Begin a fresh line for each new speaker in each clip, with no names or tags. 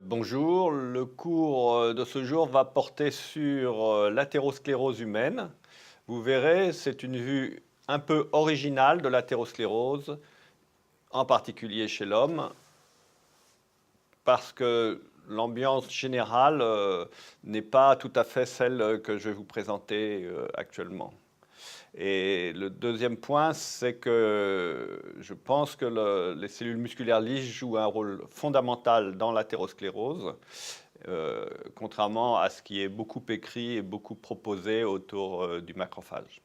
Bonjour, le cours de ce jour va porter sur l'athérosclérose humaine. Vous verrez, c'est une vue un peu originale de l'athérosclérose, en particulier chez l'homme, parce que l'ambiance générale n'est pas tout à fait celle que je vais vous présenter actuellement. Et le deuxième point, c'est que je pense que les cellules musculaires lisses jouent un rôle fondamental dans l'athérosclérose, contrairement à ce qui est beaucoup écrit et beaucoup proposé autour du macrophage.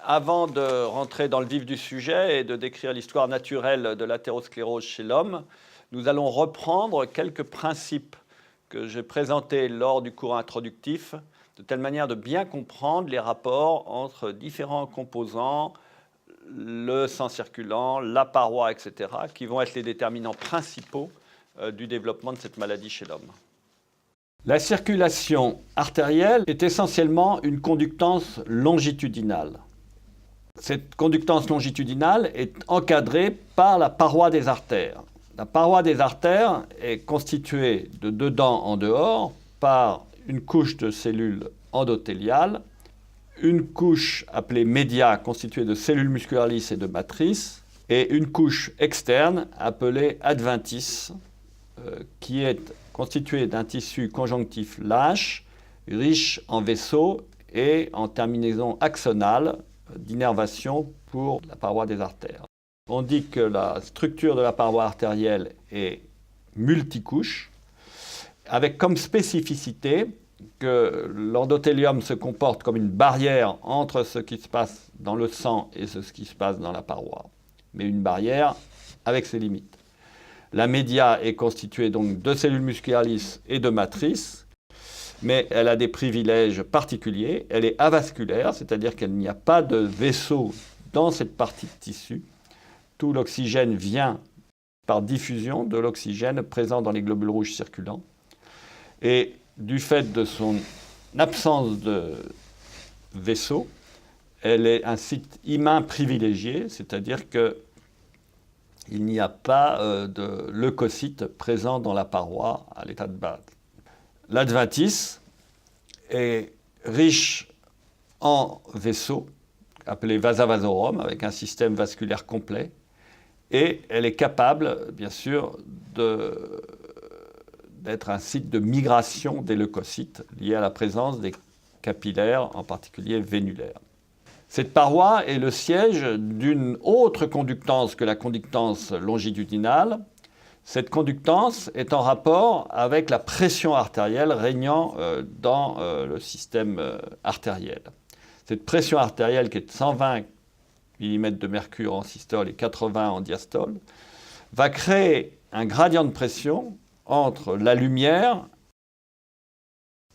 Avant de rentrer dans le vif du sujet et de décrire l'histoire naturelle de l'athérosclérose chez l'homme, nous allons reprendre quelques principes que j'ai présentés lors du cours introductif, de telle manière de bien comprendre les rapports entre différents composants, le sang circulant, la paroi, etc., qui vont être les déterminants principaux du développement de cette maladie chez l'homme. La circulation artérielle est essentiellement une conductance longitudinale. Cette conductance longitudinale est encadrée par la paroi des artères. La paroi des artères est constituée de dedans en dehors par une couche de cellules endothéliales, une couche appelée média constituée de cellules musculaires lisses et de matrices, et une couche externe appelée adventice, qui est constituée d'un tissu conjonctif lâche, riche en vaisseaux et en terminaisons axonales d'innervation pour la paroi des artères. On dit que la structure de la paroi artérielle est multicouche, avec comme spécificité que l'endothélium se comporte comme une barrière entre ce qui se passe dans le sang et ce qui se passe dans la paroi, mais une barrière avec ses limites. La média est constituée donc de cellules musculaires lisses et de matrices, mais elle a des privilèges particuliers. Elle est avasculaire, c'est-à-dire qu'il n'y a pas de vaisseau dans cette partie de tissu. Tout l'oxygène vient par diffusion de l'oxygène présent dans les globules rouges circulants. Et du fait de son absence de vaisseau, elle est un site immun privilégié, c'est-à-dire qu'il n'y a pas de leucocytes présents dans la paroi à l'état de base. L'adventice est riche en vaisseaux, appelés vasa vasorum, avec un système vasculaire complet, et elle est capable, bien sûr, d'être un site de migration des leucocytes lié à la présence des capillaires, en particulier vénulaires. Cette paroi est le siège d'une autre conductance que la conductance longitudinale. Cette conductance est en rapport avec la pression artérielle régnant dans le système artériel. Cette pression artérielle, qui est de 120 mm de mercure en systole et 80 en diastole, va créer un gradient de pression entre la lumière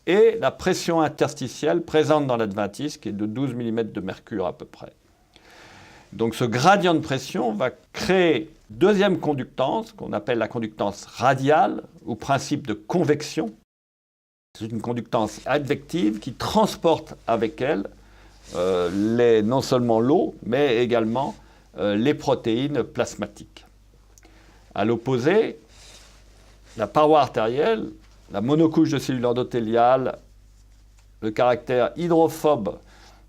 et la pression interstitielle présente dans l'adventice, qui est de 12 mm de mercure à peu près. Donc ce gradient de pression va créer deuxième conductance, qu'on appelle la conductance radiale, ou principe de convection. C'est une conductance advective qui transporte avec elle non seulement l'eau, mais également les protéines plasmatiques. À l'opposé, la paroi artérielle, la monocouche de cellules endothéliales, le caractère hydrophobe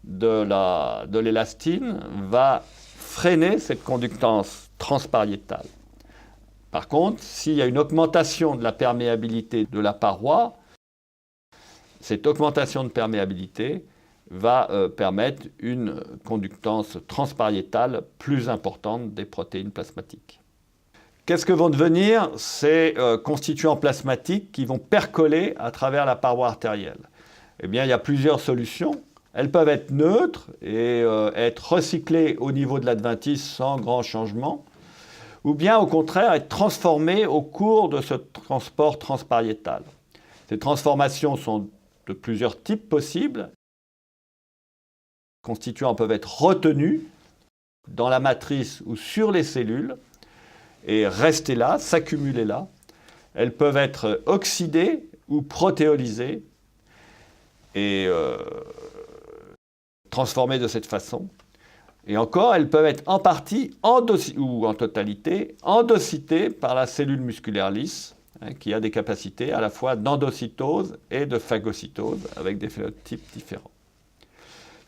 de l'élastine va freiner cette conductance transpariétale. Par contre, s'il y a une augmentation de la perméabilité de la paroi, cette augmentation de perméabilité va permettre une conductance transpariétale plus importante des protéines plasmatiques. Qu'est-ce que vont devenir ces constituants plasmatiques qui vont percoler à travers la paroi artérielle? Eh bien, il y a plusieurs solutions. Elles peuvent être neutres et être recyclées au niveau de l'adventice sans grand changement, ou bien au contraire être transformées au cours de ce transport transpariétal. Ces transformations sont de plusieurs types possibles. Les constituants peuvent être retenus dans la matrice ou sur les cellules et rester là, s'accumuler là. Elles peuvent être oxydées ou protéolysées et transformées de cette façon. Et encore, elles peuvent être en partie ou en totalité endocytées par la cellule musculaire lisse, qui a des capacités à la fois d'endocytose et de phagocytose, avec des phénotypes différents.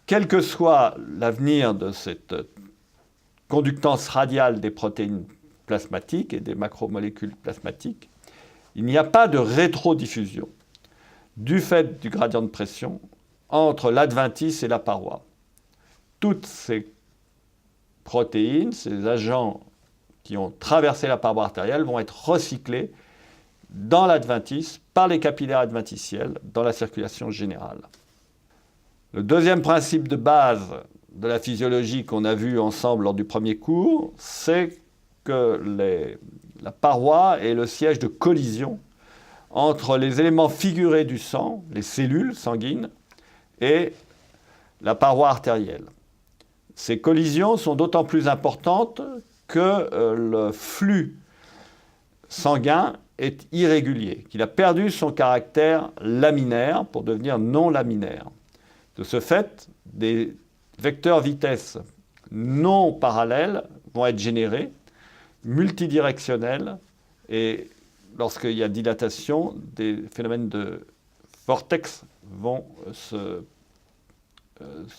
Quel que soit l'avenir de cette conductance radiale des protéines plasmatiques et des macromolécules plasmatiques, il n'y a pas de rétrodiffusion du fait du gradient de pression entre l'adventice et la paroi. Toutes ces protéines, ces agents qui ont traversé la paroi artérielle vont être recyclés dans l'adventice par les capillaires adventiciels dans la circulation générale. Le deuxième principe de base de la physiologie qu'on a vu ensemble lors du premier cours, c'est que la paroi est le siège de collision entre les éléments figurés du sang, les cellules sanguines, et la paroi artérielle. Ces collisions sont d'autant plus importantes que le flux sanguin est irrégulier, qu'il a perdu son caractère laminaire pour devenir non laminaire. De ce fait, des vecteurs vitesse non parallèles vont être générés, multidirectionnels, et lorsqu'il y a dilatation, des phénomènes de vortex vont se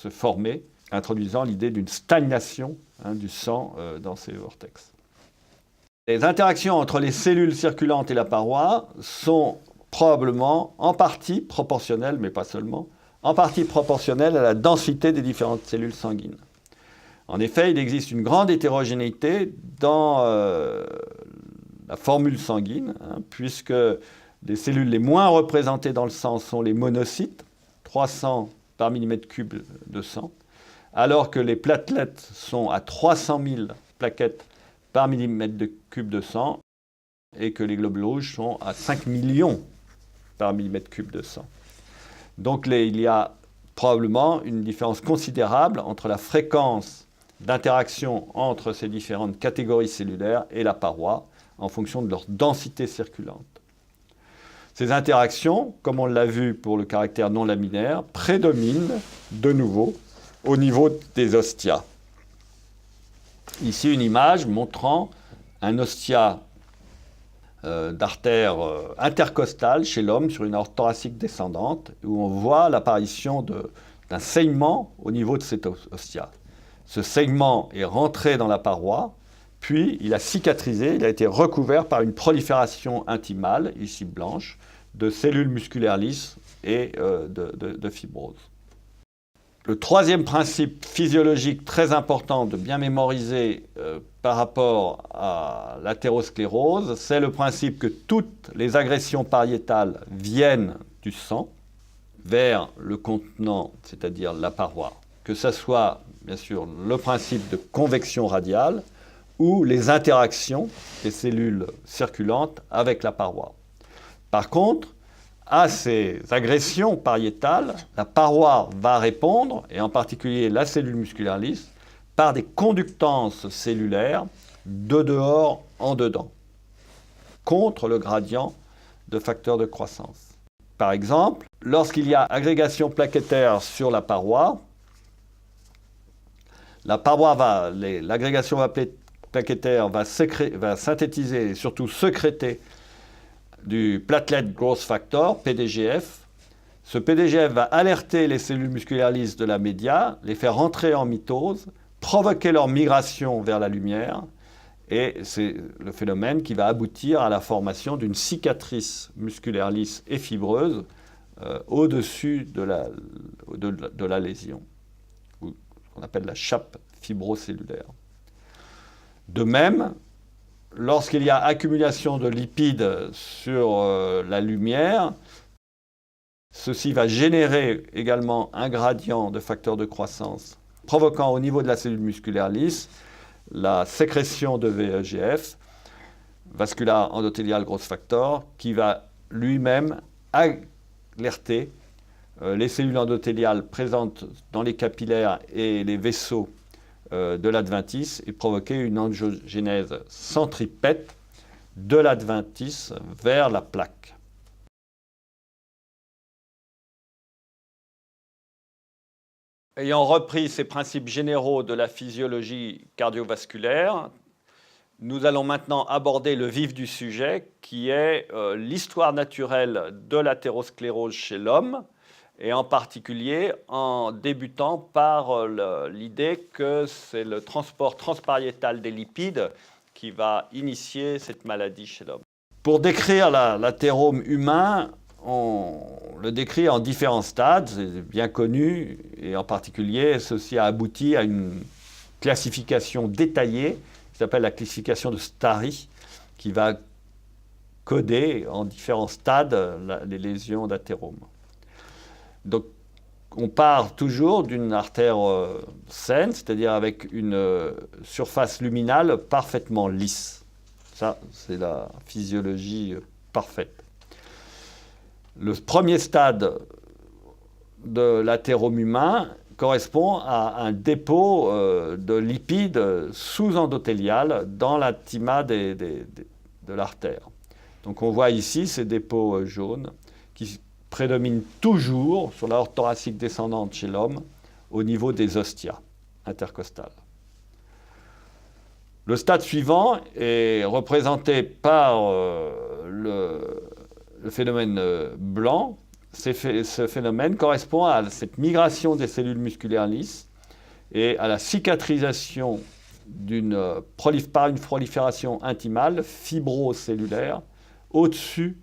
former, introduisant l'idée d'une stagnation du sang dans ces vortex. Les interactions entre les cellules circulantes et la paroi sont probablement en partie proportionnelles, mais pas seulement, en partie proportionnelles à la densité des différentes cellules sanguines. En effet, il existe une grande hétérogénéité dans la formule sanguine, puisque les cellules les moins représentées dans le sang sont les monocytes, 300 par millimètre cube de sang, alors que les platelets sont à 300 000 plaquettes par millimètre cube de sang, et que les globules rouges sont à 5 millions par millimètre cube de sang. Donc il y a probablement une différence considérable entre la fréquence d'interaction entre ces différentes catégories cellulaires et la paroi, en fonction de leur densité circulante. Ces interactions, comme on l'a vu pour le caractère non laminaire, prédominent de nouveau au niveau des ostias. Ici, une image montrant un ostia d'artère intercostale chez l'homme sur une aorte thoracique descendante, où on voit l'apparition d'un saignement au niveau de cet ostia. Ce saignement est rentré dans la paroi, puis il a cicatrisé, il a été recouvert par une prolifération intimale, ici blanche, de cellules musculaires lisses et de fibrose. Le troisième principe physiologique très important de bien mémoriser par rapport à l'athérosclérose, c'est le principe que toutes les agressions pariétales viennent du sang vers le contenant, c'est-à-dire la paroi. Que ce soit, bien sûr, le principe de convection radiale ou les interactions des cellules circulantes avec la paroi. Par contre, à ces agressions pariétales, la paroi va répondre, et en particulier la cellule musculaire lisse, par des conductances cellulaires de dehors en dedans, contre le gradient de facteur de croissance. Par exemple, lorsqu'il y a agrégation plaquettaire sur la paroi, l'agrégation plaquettaire va synthétiser et surtout sécréter du platelet growth factor, PDGF. Ce PDGF va alerter les cellules musculaires lisses de la média, les faire rentrer en mitose, provoquer leur migration vers la lumière, et c'est le phénomène qui va aboutir à la formation d'une cicatrice musculaire lisse et fibreuse au-dessus de la lésion, ou qu'on appelle la chape fibrocellulaire. De même, lorsqu'il y a accumulation de lipides sur la lumière, ceci va générer également un gradient de facteur de croissance, provoquant au niveau de la cellule musculaire lisse la sécrétion de VEGF, vascular endothélial growth factor, qui va lui-même alerter les cellules endothéliales présentes dans les capillaires et les vaisseaux de l'adventice et provoquer une angiogénèse centripète de l'adventice vers la plaque. Ayant repris ces principes généraux de la physiologie cardiovasculaire, nous allons maintenant aborder le vif du sujet, qui est l'histoire naturelle de l'athérosclérose chez l'homme, et en particulier en débutant par l'idée que c'est le transport transpariétal des lipides qui va initier cette maladie chez l'homme. Pour décrire l'athérome humain, on le décrit en différents stades, c'est bien connu, et en particulier, ceci a abouti à une classification détaillée, qui s'appelle la classification de Starry, qui va coder en différents stades les lésions d'athérome. Donc, on part toujours d'une artère saine, c'est-à-dire avec une surface luminale parfaitement lisse. Ça, c'est la physiologie parfaite. Le premier stade de l'athérome humain correspond à un dépôt de lipides sous-endothélial dans l'intima de l'artère. Donc on voit ici ces dépôts jaunes qui prédominent toujours sur l'aorte thoracique descendante chez l'homme au niveau des ostias intercostales. Le stade suivant est représenté par le phénomène blanc. Ce phénomène correspond à cette migration des cellules musculaires lisses et à la cicatrisation par une prolifération intimale fibrocellulaire au-dessus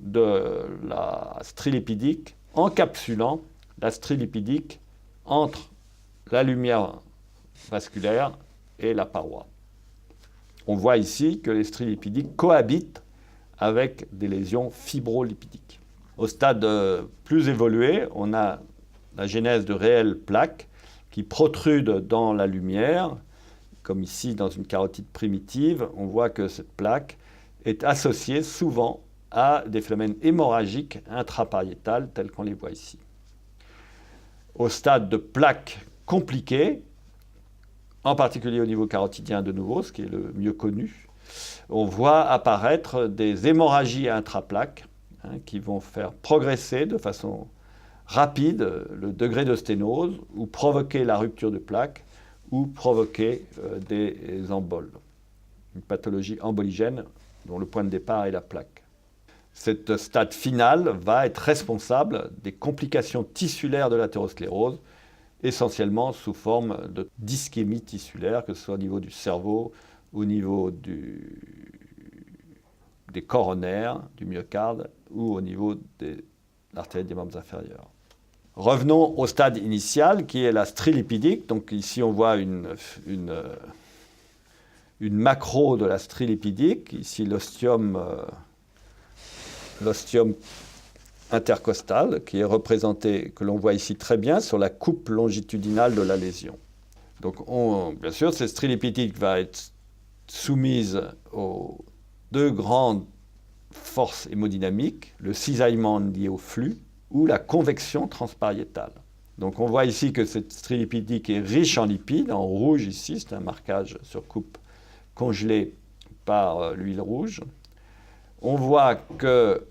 de la strie lipidique, encapsulant la strie lipidique entre la lumière vasculaire et la paroi. On voit ici que les stries lipidiques cohabitent avec des lésions fibrolipidiques. Au stade plus évolué, on a la genèse de réelles plaques qui protrudent dans la lumière, comme ici dans une carotide primitive. On voit que cette plaque est associée souvent à des phénomènes hémorragiques intrapariétales tels qu'on les voit ici. Au stade de plaques compliquées, en particulier au niveau carotidien de nouveau, ce qui est le mieux connu, on voit apparaître des hémorragies intraplaques qui vont faire progresser de façon rapide le degré de sténose ou provoquer la rupture de plaques ou provoquer des emboles. Une pathologie emboligène dont le point de départ est la plaque. Cet stade final va être responsable des complications tissulaires de l'athérosclérose, essentiellement sous forme de d'ischémie tissulaire, que ce soit au niveau du cerveau, au niveau des coronaires, du myocarde, ou au niveau de l'artère des membres inférieurs. Revenons au stade initial, qui est la strie lipidique. Donc ici, on voit une macro de la strie lipidique. Ici, l'ostium intercostal, qui est représenté, que l'on voit ici très bien, sur la coupe longitudinale de la lésion. Donc, bien sûr, cette strie lipidique va être soumise aux deux grandes forces hémodynamiques, le cisaillement lié au flux ou la convection transpariétale. Donc on voit ici que cette strie lipidique est riche en lipides, en rouge ici, c'est un marquage sur coupe congelée par l'huile rouge. On voit que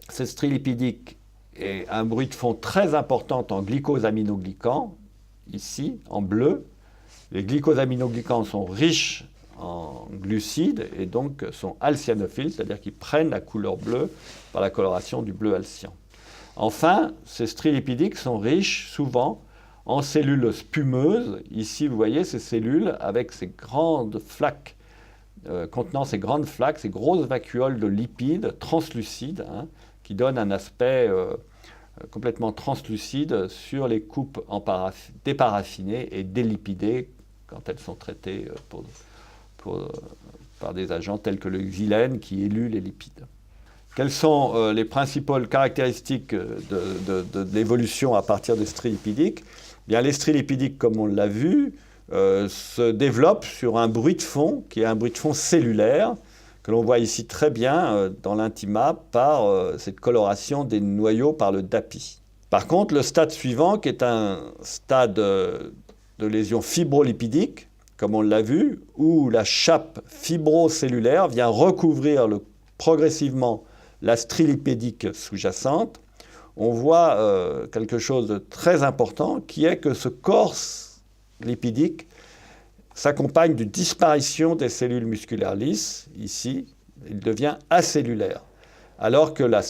cette strie lipidique est un bruit de fond très important en glycosaminoglycans, ici en bleu. Les glycosaminoglycans sont riches en glucides et donc sont alcyanophiles, c'est-à-dire qu'ils prennent la couleur bleue par la coloration du bleu alcyan. Enfin, ces stries lipidiques sont riches souvent en cellules spumeuses. Ici, vous voyez ces cellules avec ces grandes flaques, contenant ces grandes flaques, ces grosses vacuoles de lipides translucides, qui donnent un aspect complètement translucide sur les coupes déparaffinées et délipidées quand elles sont traitées par des agents tels que le xylène qui élue les lipides. Quelles sont les principales caractéristiques de l'évolution à partir des stries lipidiques? Bien, les stries lipidiques, comme on l'a vu, se développent sur un bruit de fond qui est un bruit de fond cellulaire que l'on voit ici très bien dans l'intima par cette coloration des noyaux par le DAPI. Par contre, le stade suivant, qui est un stade de lésion fibrolipidique, comme on l'a vu, où la chape fibrocellulaire vient recouvrir progressivement la strie lipidique sous-jacente, on voit quelque chose de très important, qui est que ce corps lipidique s'accompagne d'une disparition des cellules musculaires lisses. Ici, il devient acellulaire, alors que la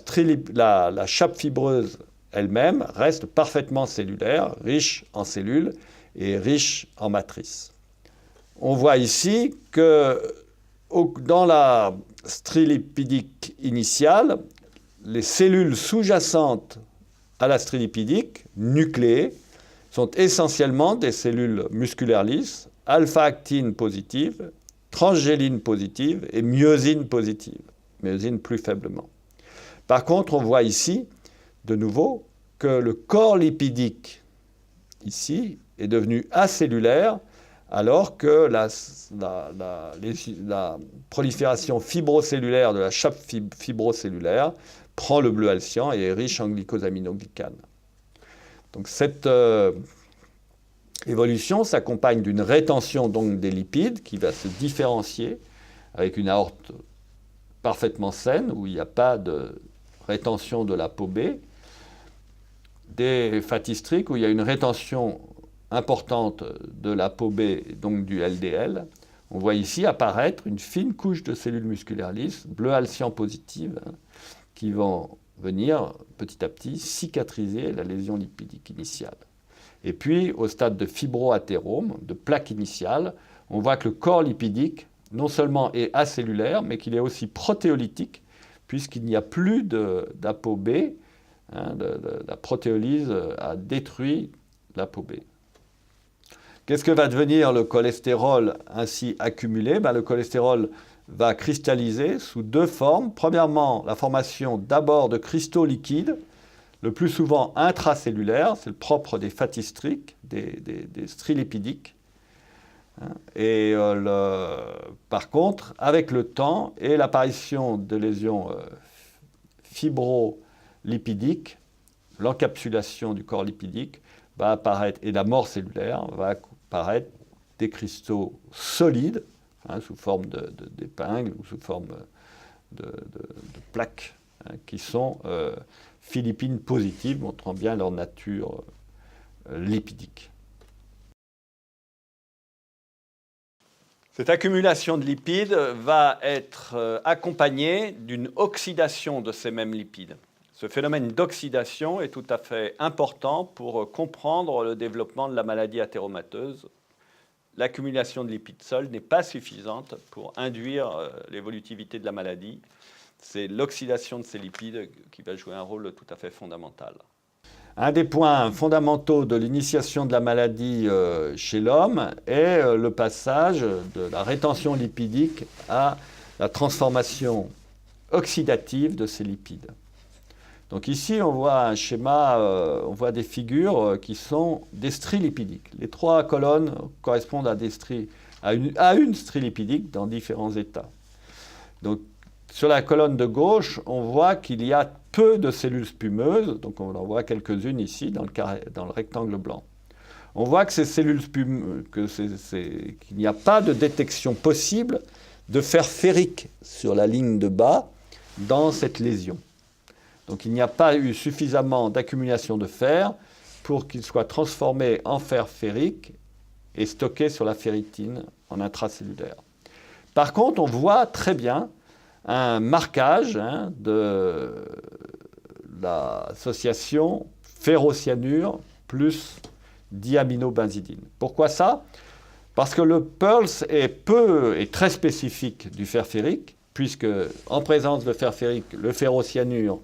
chape fibreuse elle-même reste parfaitement cellulaire, riche en cellules et riche en matrices. On voit ici que dans la strie lipidique initiale, les cellules sous-jacentes à la strie lipidique, nucléées, sont essentiellement des cellules musculaires lisses, alpha-actine positive, transgéline positive et myosine positive, myosine plus faiblement. Par contre, on voit ici, de nouveau, que le corps lipidique, ici, est devenu acellulaire, alors que la prolifération fibrocellulaire de la chape fibrocellulaire prend le bleu alcyan et est riche en glycosaminoglycane. Donc cette évolution s'accompagne d'une rétention donc, des lipides qui va se différencier avec une aorte parfaitement saine où il n'y a pas de rétention de la peau B, des fathistriques où il y a une rétention importante de la peau B, donc du LDL. On voit ici apparaître une fine couche de cellules musculaires lisses, bleu alcyan positives, qui vont venir petit à petit cicatriser la lésion lipidique initiale. Et puis, au stade de fibroathérome, de plaque initiale, on voit que le corps lipidique, non seulement est acellulaire, mais qu'il est aussi protéolytique, puisqu'il n'y a plus d'ApoB, la protéolyse a détruit l'ApoB. Qu'est-ce que va devenir le cholestérol ainsi accumulé? Le cholestérol va cristalliser sous deux formes. Premièrement, la formation d'abord de cristaux liquides, le plus souvent intracellulaires, c'est le propre des fathistriques, des stries lipidiques. Et par contre, avec le temps et l'apparition de lésions fibrolipidiques, l'encapsulation du corps lipidique va apparaître, et la mort cellulaire va apparaître des cristaux solides, sous forme d'épingles ou sous forme de plaques, qui sont philippines positives, montrant bien leur nature lipidique. Cette accumulation de lipides va être accompagnée d'une oxydation de ces mêmes lipides. Ce phénomène d'oxydation est tout à fait important pour comprendre le développement de la maladie athéromateuse. L'accumulation de lipides seuls n'est pas suffisante pour induire l'évolutivité de la maladie. C'est l'oxydation de ces lipides qui va jouer un rôle tout à fait fondamental. Un des points fondamentaux de l'initiation de la maladie chez l'homme est le passage de la rétention lipidique à la transformation oxydative de ces lipides. Donc ici, on voit un schéma, on voit des figures qui sont des stries lipidiques. Les trois colonnes correspondent à une strie lipidique dans différents états. Donc, sur la colonne de gauche, on voit qu'il y a peu de cellules spumeuses, donc on en voit quelques-unes ici dans le rectangle blanc. On voit que ces cellules spumeuses, qu'il n'y a pas de détection possible de fer ferrique sur la ligne de bas dans cette lésion. Donc il n'y a pas eu suffisamment d'accumulation de fer pour qu'il soit transformé en fer ferrique et stocké sur la ferritine en intracellulaire. Par contre, on voit très bien un marquage de l'association ferrocyanure plus diaminobenzidine. Pourquoi ça? Parce que le Pearls est très spécifique du fer ferrique, puisque en présence de fer ferrique, le ferrocyanure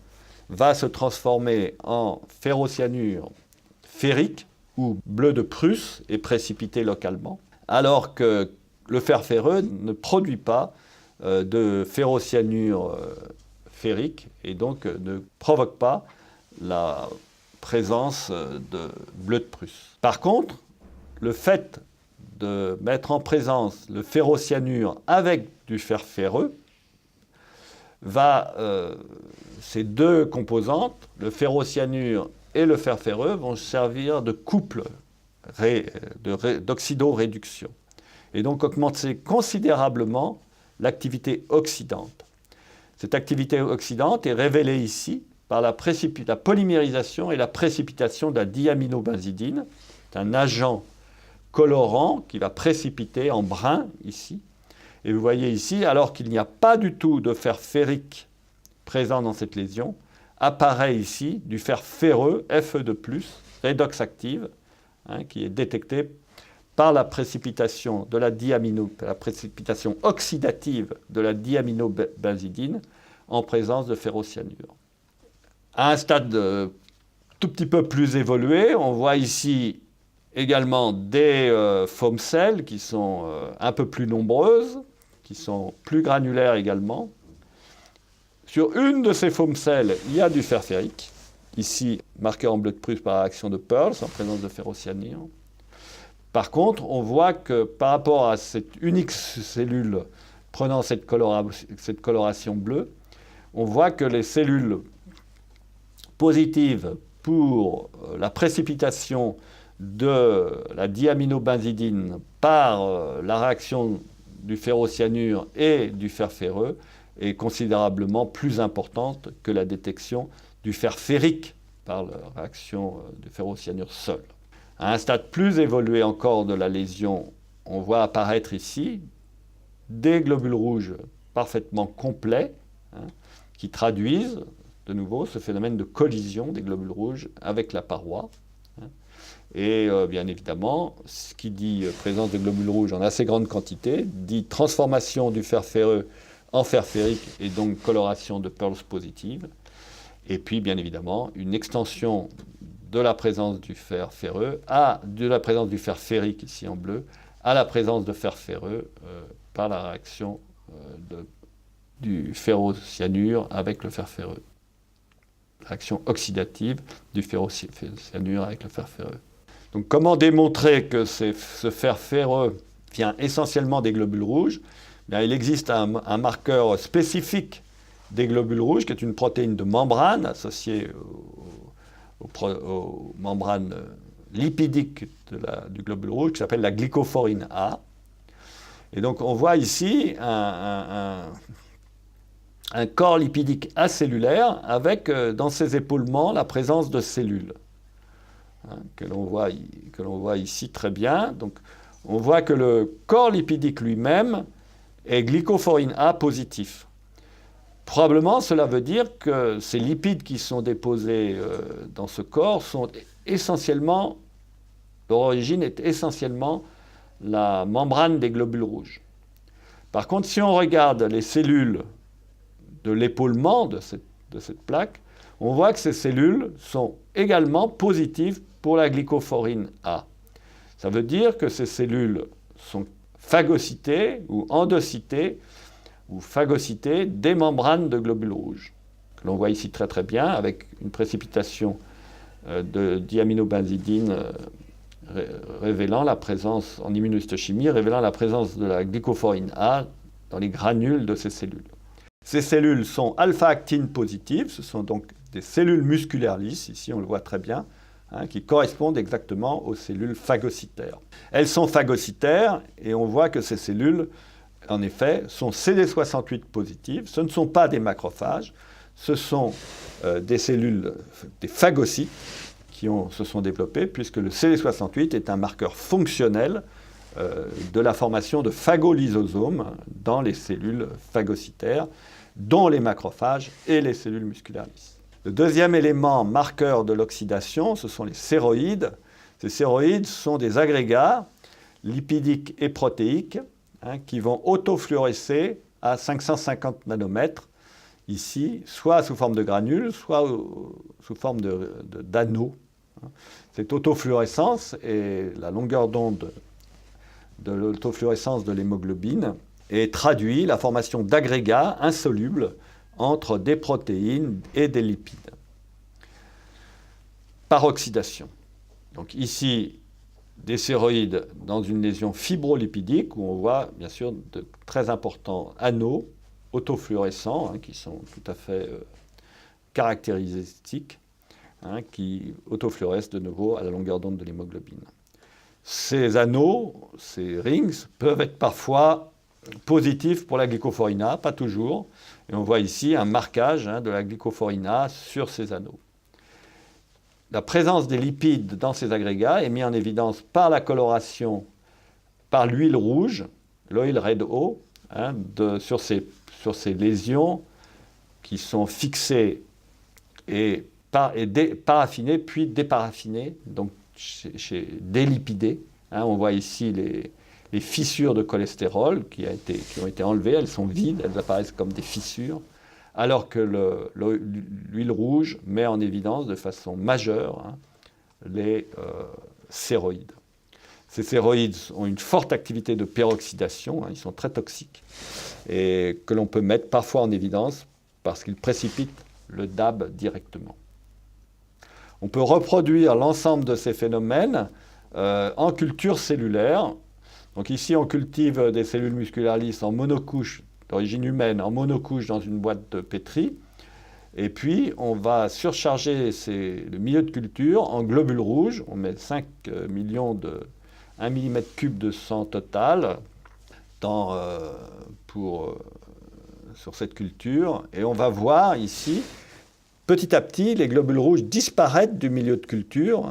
va se transformer en ferrocyanure ferrique ou bleu de Prusse et précipité localement, alors que le fer ferreux ne produit pas de ferrocyanure ferrique et donc ne provoque pas la présence de bleu de Prusse. Par contre, le fait de mettre en présence le ferrocyanure avec du fer ferreux ces deux composantes, le ferrocyanure et le fer ferreux, vont servir de couple d'oxydoréduction et donc augmenter considérablement l'activité oxydante. Cette activité oxydante est révélée ici par la polymérisation et la précipitation de la diaminobenzidine. C'est un agent colorant qui va précipiter en brun ici. Et vous voyez ici, alors qu'il n'y a pas du tout de fer ferrique présent dans cette lésion, apparaît ici du fer ferreux, Fe2+, redox active, qui est détecté par la précipitation la précipitation oxydative de la diaminobenzidine en présence de ferrocyanure. À un stade tout petit peu plus évolué, on voit ici également des foam cells qui sont un peu plus nombreuses, qui sont plus granulaires également. Sur une de ces foam cells, il y a du fer ferrique, ici marqué en bleu de Prusse par réaction de Pearls en présence de ferrocyanure. Par contre, on voit que par rapport à cette unique cellule prenant cette coloration bleue, on voit que les cellules positives pour la précipitation de la diaminobenzidine par la réaction du ferrocyanure et du fer ferreux est considérablement plus importante que la détection du fer ferrique par la réaction du ferrocyanure seul. À un stade plus évolué encore de la lésion, on voit apparaître ici des globules rouges parfaitement complets, qui traduisent de nouveau ce phénomène de collision des globules rouges avec la paroi. Et bien évidemment, ce qui dit présence de globules rouges en assez grande quantité, dit transformation du fer ferreux en fer ferrique et donc coloration de Pearls positive. Et puis bien évidemment, une extension de la présence du fer ferreux de la présence du fer ferrique ici en bleu à la présence de fer ferreux par la réaction du ferrocyanure avec le fer ferreux. Réaction oxydative du ferrocyanure avec le fer ferreux. Donc comment démontrer que ce fer ferreux vient essentiellement des globules rouges? Bien, il existe un marqueur spécifique des globules rouges, qui est une protéine de membrane associée aux membranes lipidiques du globule rouge, qui s'appelle la glycophorine A. Et donc on voit ici un corps lipidique acellulaire avec dans ses épaulements la présence de cellules, que l'on voit ici très bien. Donc on voit que le corps lipidique lui-même est glycophorine A positif. Probablement, cela veut dire que ces lipides qui sont déposés dans ce corps sont essentiellement, leur origine est essentiellement la membrane des globules rouges. Par contre, si on regarde les cellules de l'épaulement de cette plaque, on voit que ces cellules sont également positives pour la glycophorine A. Ça veut dire que ces cellules sont phagocytées ou endocytées ou phagocytées des membranes de globules rouges, que l'on voit ici très très bien avec une précipitation de diaminobenzidine révélant la présence, en immunohistochimie, révélant la présence de la glycophorine A dans les granules de ces cellules. Ces cellules sont alpha-actine positives, ce sont donc des cellules musculaires lisses, ici on le voit très bien, qui correspondent exactement aux cellules phagocytaires. Elles sont phagocytaires et on voit que ces cellules, en effet, sont CD68 positives. Ce ne sont pas des macrophages, ce sont des cellules, des phagocytes qui se sont développés, puisque le CD68 est un marqueur fonctionnel de la formation de phagolysosomes dans les cellules phagocytaires, dont les macrophages et les cellules musculaires lisses. Le deuxième élément marqueur de l'oxydation, ce sont les séroïdes. Ces séroïdes sont des agrégats lipidiques et protéiques qui vont autofluorescer à 550 nanomètres, ici, soit sous forme de granules, soit sous forme d'anneaux. Cette autofluorescence et la longueur d'onde de l'autofluorescence de l'hémoglobine et traduit la formation d'agrégats insolubles entre des protéines et des lipides par oxydation. Donc ici, des séroïdes dans une lésion fibrolipidique où on voit bien sûr de très importants anneaux autofluorescents qui sont tout à fait caractéristiques, qui autofluorescent de nouveau à la longueur d'onde de l'hémoglobine. Ces anneaux, ces rings, peuvent être parfois positif pour la glycophorina, pas toujours. Et on voit ici un marquage de la glycophorina sur ces anneaux. La présence des lipides dans ces agrégats est mise en évidence par la coloration, par l'huile rouge, l'oil red O, sur ces lésions qui sont fixées et paraffinées, puis déparaffinées, donc délipidées. On voit ici les fissures de cholestérol qui ont été enlevées, elles sont vides, elles apparaissent comme des fissures, alors que l'huile rouge met en évidence de façon majeure les stéroïdes. Ces stéroïdes ont une forte activité de peroxydation, ils sont très toxiques, et que l'on peut mettre parfois en évidence parce qu'ils précipitent le DAB directement. On peut reproduire l'ensemble de ces phénomènes en culture cellulaire. Donc ici, on cultive des cellules musculaires lisses en monocouche, d'origine humaine, en monocouche dans une boîte de pétri. Et puis, on va surcharger le milieu de culture en globules rouges. On met 5 millions de 1 mm3 de sang total sur cette culture. Et on va voir ici, petit à petit, les globules rouges disparaître du milieu de culture.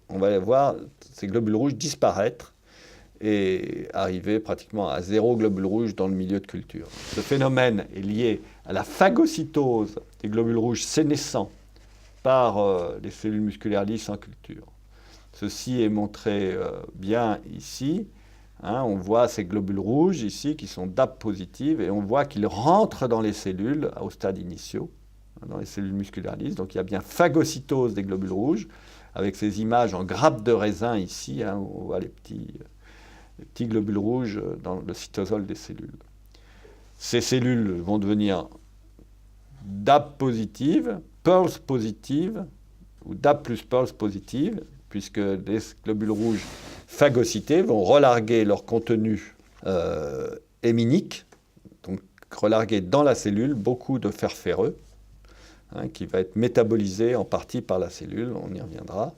On va voir ces globules rouges disparaître et arriver pratiquement à 0 globules rouges dans le milieu de culture. Ce phénomène est lié à la phagocytose des globules rouges sénescents par les cellules musculaires lisses en culture. Ceci est montré bien ici. On voit ces globules rouges ici qui sont DAP positives et on voit qu'ils rentrent dans les cellules au stade initiaux, dans les cellules musculaires lisses. Donc il y a bien phagocytose des globules rouges avec ces images en grappes de raisin ici, où on voit les petits globules rouges dans le cytosol des cellules. Ces cellules vont devenir DAP positives, Pearls positives, ou DAP plus Pearls positives, puisque les globules rouges phagocytés vont relarguer leur contenu héminique, donc relarguer dans la cellule beaucoup de fer ferreux, qui va être métabolisé en partie par la cellule, on y reviendra.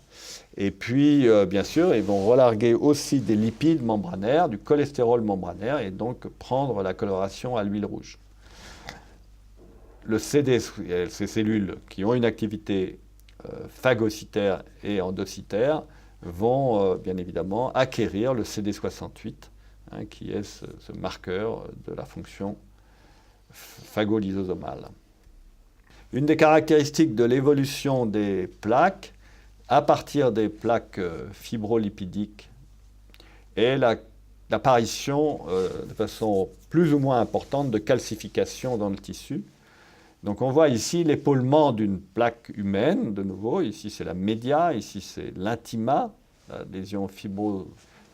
Et puis, bien sûr, ils vont relarguer aussi des lipides membranaires, du cholestérol membranaire, et donc prendre la coloration à l'huile rouge. Ces cellules qui ont une activité phagocytaire et endocytaire vont bien évidemment acquérir le CD68, qui est ce marqueur de la fonction phagolysosomale. Une des caractéristiques de l'évolution des plaques, à partir des plaques fibrolipidiques, est l'apparition de façon plus ou moins importante de calcification dans le tissu. Donc on voit ici l'épaulement d'une plaque humaine, de nouveau, ici c'est la média, ici c'est l'intima, la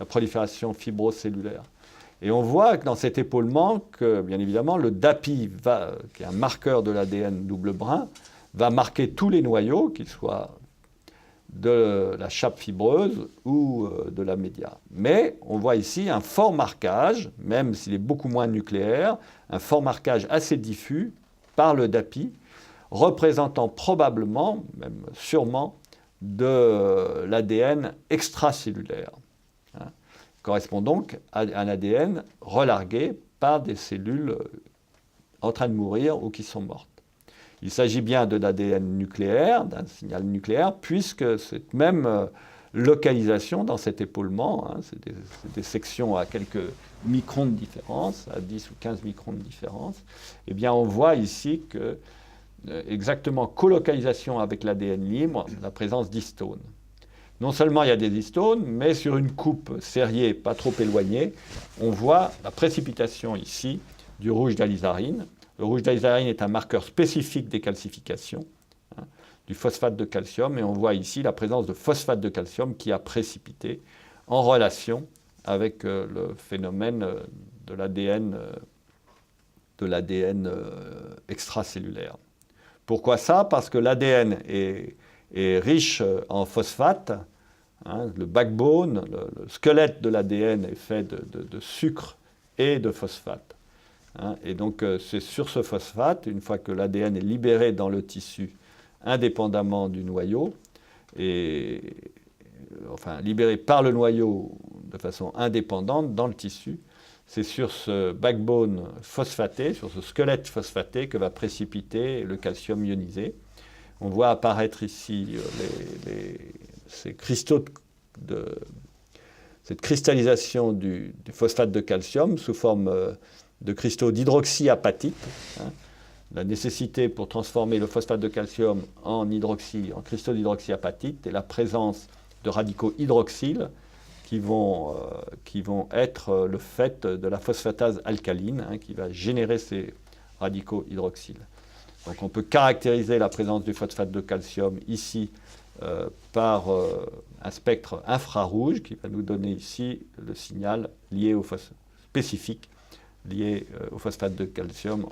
prolifération fibrocellulaire. Et on voit que dans cet épaulement que, bien évidemment, le DAPI, qui est un marqueur de l'ADN double brin, va marquer tous les noyaux, qu'ils soient de la chape fibreuse ou de la média. Mais on voit ici un fort marquage, même s'il est beaucoup moins nucléaire, un fort marquage assez diffus par le DAPI, représentant probablement, même sûrement, de l'ADN extracellulaire. Correspond donc à un ADN relargué par des cellules en train de mourir ou qui sont mortes. Il s'agit bien de l'ADN nucléaire, d'un signal nucléaire, puisque cette même localisation dans cet épaulement, c'est des sections à quelques microns de différence, à 10 ou 15 microns de différence, eh bien on voit ici que, exactement colocalisation avec l'ADN libre, la présence d'histones. Non seulement il y a des histones, mais sur une coupe serrée pas trop éloignée, on voit la précipitation ici du rouge d'alizarine. Le rouge d'alizarine est un marqueur spécifique des calcifications, du phosphate de calcium, et on voit ici la présence de phosphate de calcium qui a précipité en relation avec le phénomène de l'ADN extracellulaire. Pourquoi ça? Parce que l'ADN est riche en phosphate. Le backbone, le squelette de l'ADN est fait de sucre et de phosphate. Et donc c'est sur ce phosphate, une fois que l'ADN est libéré dans le tissu indépendamment du noyau, libéré par le noyau de façon indépendante dans le tissu, c'est sur ce backbone phosphaté, sur ce squelette phosphaté que va précipiter le calcium ionisé. On voit apparaître ici ces cristaux cette cristallisation du phosphate de calcium sous forme de cristaux d'hydroxyapatite. Hein. La nécessité pour transformer le phosphate de calcium en cristaux d'hydroxyapatite et la présence de radicaux hydroxyles qui vont être le fait de la phosphatase alcaline, hein, qui va générer ces radicaux hydroxyles. Donc on peut caractériser la présence du phosphate de calcium ici par un spectre infrarouge qui va nous donner ici le signal lié spécifique lié au phosphate de calcium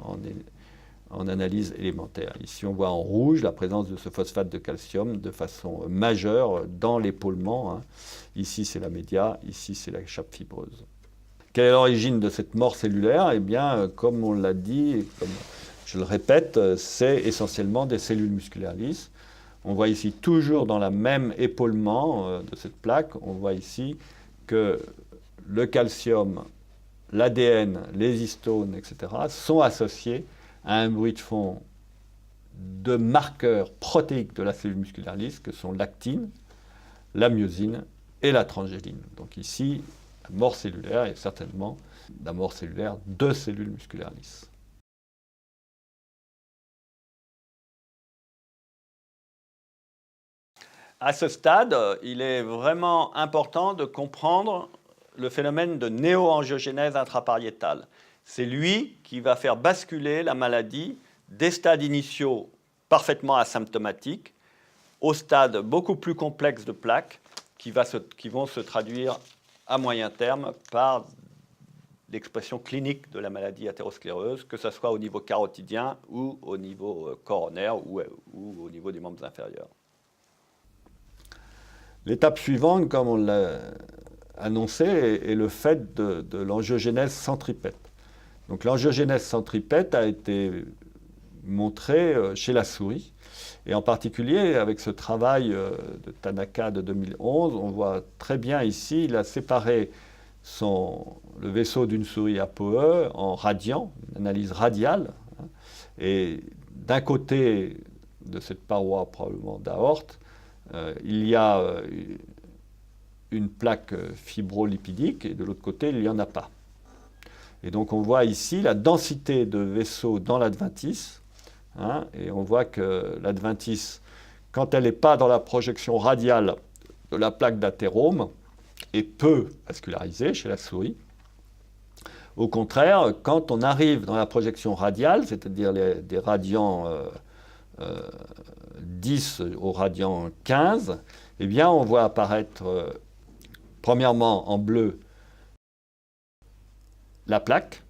en analyse élémentaire. Ici, on voit en rouge la présence de ce phosphate de calcium de façon majeure dans l'épaulement. Hein. Ici, c'est la média, ici, c'est la chape fibreuse. Quelle est l'origine de cette mort cellulaire? Eh bien, comme on l'a dit, et comme je le répète, c'est essentiellement des cellules musculaires lisses. On voit ici, toujours dans le même épaulement de cette plaque, on voit ici que le calcium, l'ADN, les histones, etc., sont associés à un bruit de fond de marqueurs protéiques de la cellule musculaire lisse, que sont l'actine, la myosine et la transgéline. Donc ici, la mort cellulaire est certainement la mort cellulaire de cellules musculaires lisses. À ce stade, il est vraiment important de comprendre le phénomène de néoangiogénèse intrapariétale. C'est lui qui va faire basculer la maladie des stades initiaux parfaitement asymptomatiques au stade beaucoup plus complexe de plaques qui vont se traduire à moyen terme par l'expression clinique de la maladie athéroscléreuse, que ce soit au niveau carotidien ou au niveau coronaire ou au niveau des membres inférieurs. L'étape suivante, comme on l'a annoncé, est le fait de l'angiogénèse centripète. Donc l'angiogénèse centripète a été montrée chez la souris, et en particulier avec ce travail de Tanaka de 2011, on voit très bien ici, il a séparé le vaisseau d'une souris APOE en radians, une analyse radiale, hein, et d'un côté de cette paroi probablement d'aorte, il y a une plaque fibrolipidique et de l'autre côté, il n'y en a pas. Et donc on voit ici la densité de vaisseaux dans l'adventice, hein, et on voit que l'adventice, quand elle n'est pas dans la projection radiale de la plaque d'athérome, est peu vascularisée chez la souris. Au contraire, quand on arrive dans la projection radiale, c'est-à-dire des radians 10 au radian 15, eh bien, on voit apparaître, premièrement en bleu, la plaque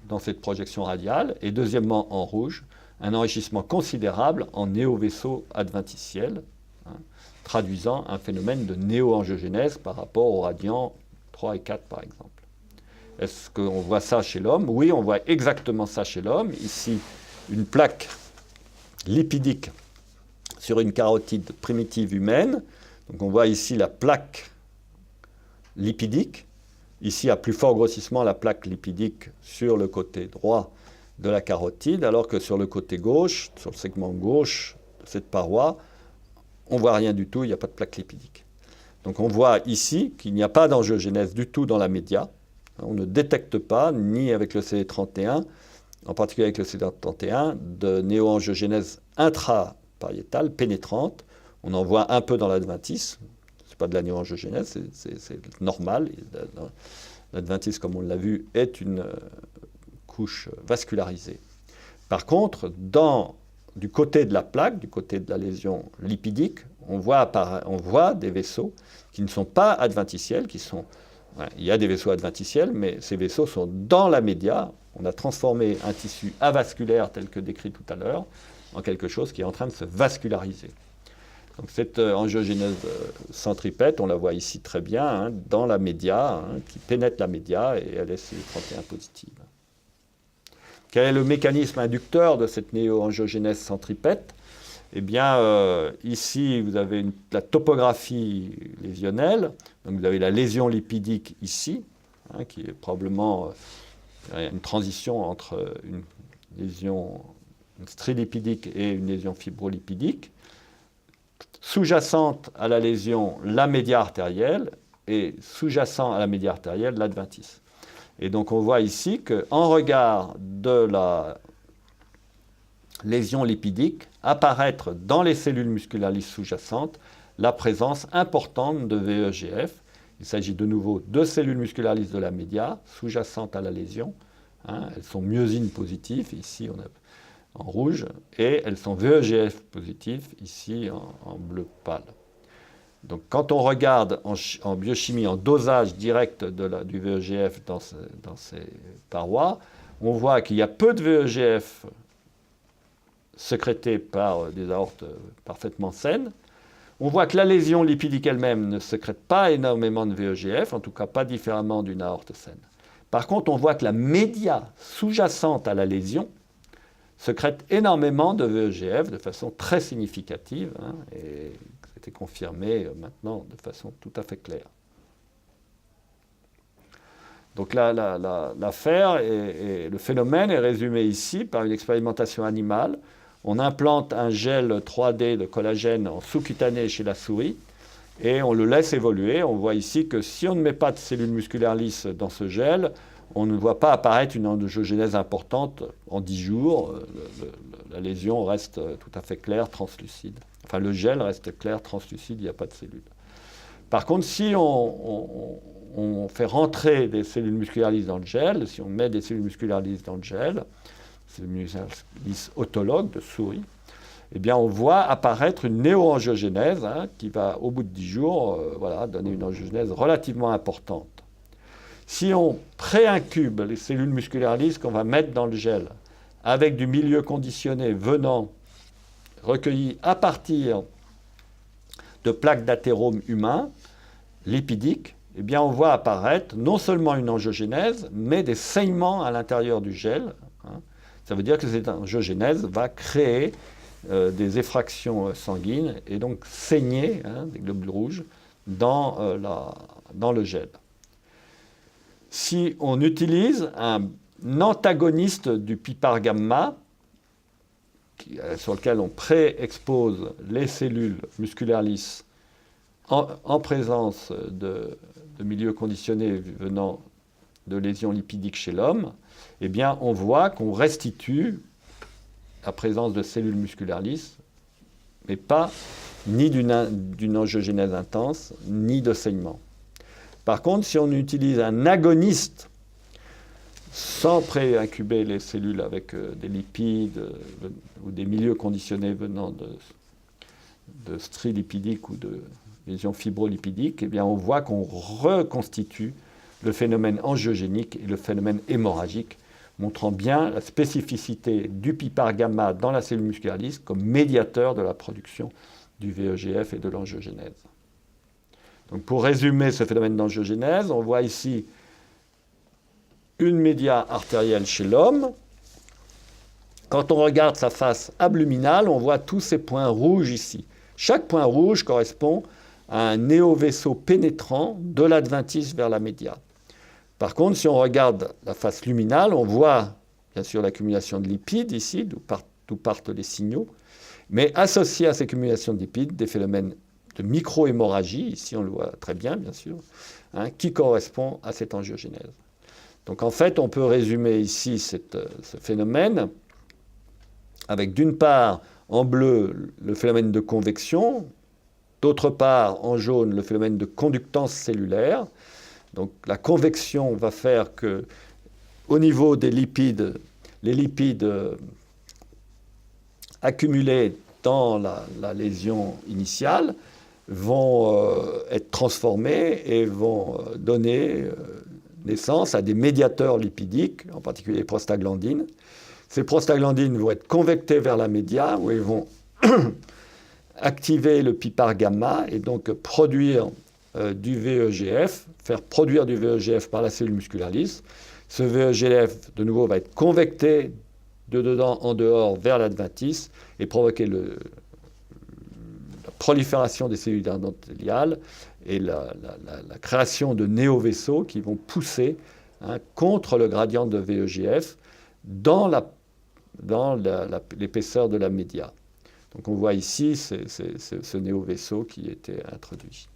dans cette projection radiale, et deuxièmement en rouge, un enrichissement considérable en néovaisseaux adventiciels, hein, traduisant un phénomène de néoangiogénèse par rapport aux radians 3 et 4, par exemple. Est-ce qu'on voit ça chez l'homme? Oui, on voit exactement ça chez l'homme. Ici, une plaque lipidique sur une carotide primitive humaine. Donc on voit ici la plaque lipidique. Ici, à plus fort grossissement, la plaque lipidique sur le côté droit de la carotide, alors que sur le côté gauche, sur le segment gauche de cette paroi, on ne voit rien du tout, il n'y a pas de plaque lipidique. Donc on voit ici qu'il n'y a pas d'angiogénèse du tout dans la média. On ne détecte pas, ni avec le CD31, en particulier avec le CD31, de néoangiogénèse intrapariétale pénétrante. On en voit un peu dans l'adventice. Ce n'est pas de la néoangiogénèse, c'est normal. L'adventice, comme on l'a vu, est une couche vascularisée. Par contre, du côté de la plaque, du côté de la lésion lipidique, on voit des vaisseaux qui ne sont pas adventiciels, il y a des vaisseaux adventiciels, mais ces vaisseaux sont dans la média. On a transformé un tissu avasculaire tel que décrit tout à l'heure en quelque chose qui est en train de se vasculariser. Donc cette angiogénèse centripète, on la voit ici très bien, hein, dans la média, hein, qui pénètre la média, et elle est CD31 positive. Quel est le mécanisme inducteur de cette néoangiogénèse centripète? Eh bien, ici, vous avez la topographie lésionnelle. Donc, vous avez la lésion lipidique ici, qui est probablement une transition entre une lésion stridlipidique et une lésion fibrolipidique. Sous-jacente à la lésion, la média artérielle, et sous-jacent à la média artérielle, l'adventice. Et donc on voit ici qu'en regard de la lésion lipidique, apparaître dans les cellules musculaires lisses sous-jacentes la présence importante de VEGF. Il s'agit de nouveau de cellules musculaires lisses de la média, sous-jacentes à la lésion. Elles sont myosine positives, ici on a en rouge, et elles sont VEGF positives, ici en bleu pâle. Donc quand on regarde en biochimie, en dosage direct du VEGF dans ces parois, on voit qu'il y a peu de VEGF sécrétés par des aortes parfaitement saines. On voit que la lésion lipidique elle-même ne sécrète pas énormément de VEGF, en tout cas pas différemment d'une aorte saine. Par contre, on voit que la média sous-jacente à la lésion sécrète énormément de VEGF de façon très significative, et c'était confirmé maintenant de façon tout à fait claire. Donc l'affaire et le phénomène est résumé ici par une expérimentation animale. On implante un gel 3D de collagène en sous-cutané chez la souris et on le laisse évoluer. On voit ici que si on ne met pas de cellules musculaires lisses dans ce gel, on ne voit pas apparaître une angiogénèse importante en 10 jours. La lésion reste tout à fait claire, translucide. Enfin, le gel reste clair, translucide, il n'y a pas de cellules. Par contre, si on fait rentrer des cellules musculaires lisses dans le gel, si on met des cellules musculaires lisses dans le gel, cellules musculaires lisses autologues de souris, eh bien, on voit apparaître une néoangiogénèse qui va, au bout de 10 jours, donner une angiogénèse relativement importante. Si on pré-incube les cellules musculaires lisses qu'on va mettre dans le gel avec du milieu conditionné recueilli à partir de plaques d'athérome humain, lipidiques, eh bien on voit apparaître non seulement une angiogénèse, mais des saignements à l'intérieur du gel. Ça veut dire que cette angiogénèse va créer des effractions sanguines et donc saigner des globules rouges dans le gel. Si on utilise un antagoniste du PPAR gamma, sur lequel on pré-expose les cellules musculaires lisses en présence de milieux conditionnés venant de lésions lipidiques chez l'homme, eh bien, on voit qu'on restitue la présence de cellules musculaires lisses, mais pas ni d'une angiogénèse intense, ni de saignement. Par contre, si on utilise un agoniste sans pré-incuber les cellules avec des lipides ou des milieux conditionnés venant de stries lipidiques ou de lésions fibrolipidiques, eh bien, on voit qu'on reconstitue le phénomène angiogénique et le phénomène hémorragique, montrant bien la spécificité du PPAR gamma dans la cellule musculaire lisse comme médiateur de la production du VEGF et de l'angiogénèse. Donc, pour résumer ce phénomène d'angiogénèse, on voit ici une média artérielle chez l'homme. Quand on regarde sa face abluminale, on voit tous ces points rouges ici. Chaque point rouge correspond à un néovaisseau pénétrant de l'adventice vers la média. Par contre, si on regarde la face luminale, on voit bien sûr l'accumulation de lipides ici, d'où partent les signaux, mais associé à ces accumulations de lipides, des phénomènes de micro-hémorragie, ici on le voit très bien, bien sûr, qui correspond à cette angiogénèse. Donc en fait, on peut résumer ici ce phénomène avec d'une part, en bleu, le phénomène de convection, d'autre part, en jaune, le phénomène de conductance cellulaire. Donc la convection va faire que, au niveau des lipides, les lipides accumulés dans la lésion initiale vont être transformés et vont donner naissance à des médiateurs lipidiques, en particulier les prostaglandines. Ces prostaglandines vont être convectées vers la média, où elles vont activer le PPAR gamma et donc produire du VEGF, faire produire du VEGF par la cellule musculaire lisse. Ce VEGF, de nouveau, va être convecté de dedans en dehors vers l'adventice et provoquer la prolifération des cellules endothéliales et la création de néo-vaisseaux qui vont pousser contre le gradient de VEGF dans l'épaisseur de la média. Donc on voit ici ce néo-vaisseau qui était introduit.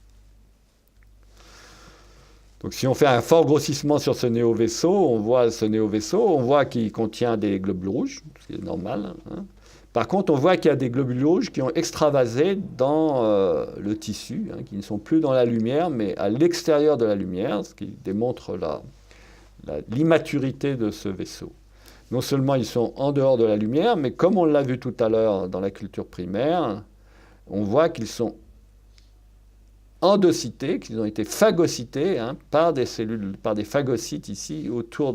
Donc si on fait un fort grossissement sur ce néo-vaisseau, on voit qu'il contient des globules rouges, ce qui est normal. Par contre, on voit qu'il y a des globules rouges qui ont extravasé dans le tissu, qui ne sont plus dans la lumière, mais à l'extérieur de la lumière, ce qui démontre l'immaturité de ce vaisseau. Non seulement ils sont en dehors de la lumière, mais comme on l'a vu tout à l'heure dans la culture primaire, on voit qu'ils sont endocytés, qu'ils ont été phagocytés par des cellules, par des phagocytes ici autour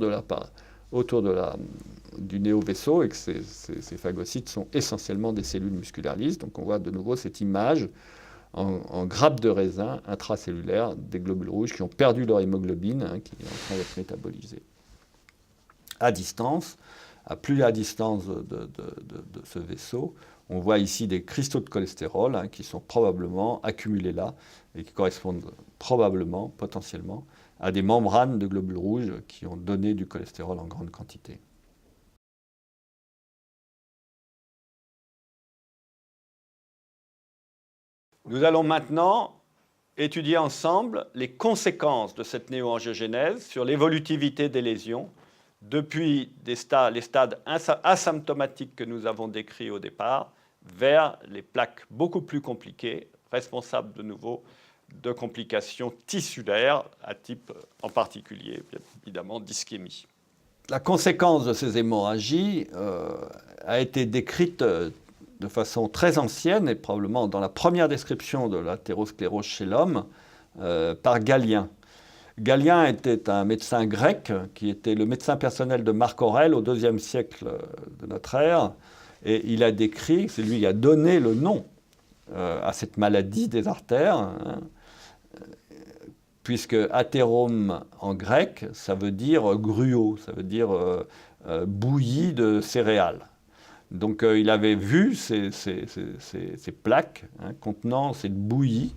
du néo-vaisseau, et que ces phagocytes sont essentiellement des cellules musculaires lisses. Donc on voit de nouveau cette image en grappe de raisin intracellulaire des globules rouges qui ont perdu leur hémoglobine, qui est en train d'être métabolisée. À distance, à distance de ce vaisseau, on voit ici des cristaux de cholestérol qui sont probablement accumulés là et qui correspondent probablement, potentiellement, à des membranes de globules rouges qui ont donné du cholestérol en grande quantité. Nous allons maintenant étudier ensemble les conséquences de cette néoangiogénèse sur l'évolutivité des lésions depuis les stades asymptomatiques que nous avons décrits au départ vers les plaques beaucoup plus compliquées, responsables de nouveau de complications tissulaires à type en particulier, évidemment, d'ischémie. La conséquence de ces hémorragies a été décrite de façon très ancienne et probablement dans la première description de l'athérosclérose chez l'homme par Galien. Galien était un médecin grec qui était le médecin personnel de Marc Aurèle au IIe siècle de notre ère. Et il a décrit, c'est lui qui a donné le nom à cette maladie des artères, puisque athérome en grec, ça veut dire gruau, ça veut dire bouillie de céréales. Donc il avait vu ces plaques contenant cette bouillie.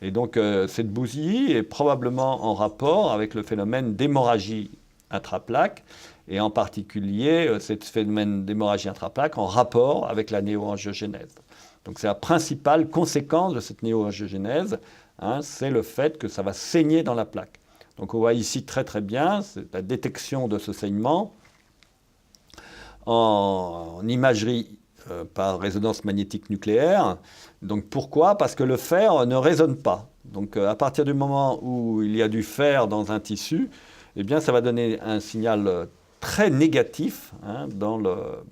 Et donc cette bouillie est probablement en rapport avec le phénomène d'hémorragie intraplaque, et en particulier ce phénomène d'hémorragie intraplaque en rapport avec la néoangiogénèse. Donc c'est la principale conséquence de cette néoangiogénèse, c'est le fait que ça va saigner dans la plaque. Donc on voit ici très très bien la détection de ce saignement en imagerie par résonance magnétique nucléaire. Donc pourquoi ? Parce que le fer ne résonne pas. Donc à partir du moment où il y a du fer dans un tissu, eh bien ça va donner un signal très négatif dans le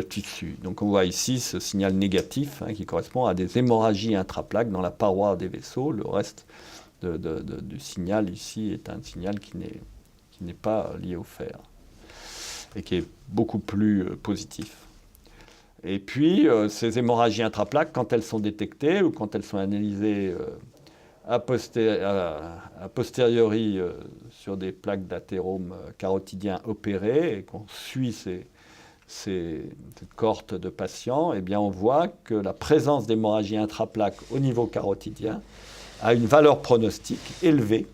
tissu. Donc on voit ici ce signal négatif qui correspond à des hémorragies intraplaques dans la paroi des vaisseaux. Le reste du signal ici est un signal qui n'est pas lié au fer et qui est beaucoup plus positif. Et puis, ces hémorragies intraplaques, quand elles sont détectées ou quand elles sont analysées a posteriori sur des plaques d'athérome carotidien opérées et qu'on suit cette cohorte de patients, eh bien on voit que la présence d'hémorragie intraplaque au niveau carotidien a une valeur pronostique élevée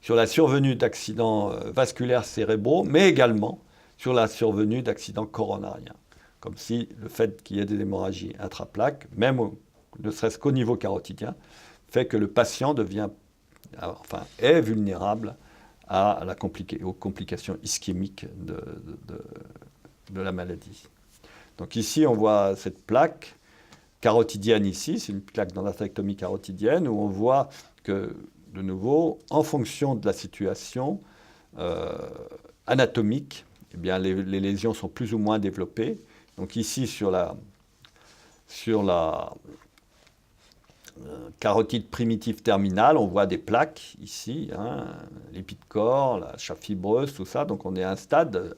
sur la survenue d'accidents vasculaires cérébraux, mais également sur la survenue d'accidents coronariens. Comme si le fait qu'il y ait des hémorragies intraplaques, même ne serait-ce qu'au niveau carotidien, fait que le patient est vulnérable aux complications ischémiques de la maladie. Donc ici, on voit cette plaque carotidienne ici, c'est une plaque d'endartérectomie carotidienne, où on voit que, de nouveau, en fonction de la situation anatomique, eh bien, les lésions sont plus ou moins développées. Donc ici, sur la carotide primitive terminale, on voit des plaques ici, l'épi de corps, la chape fibreuse, tout ça. Donc on est à un stade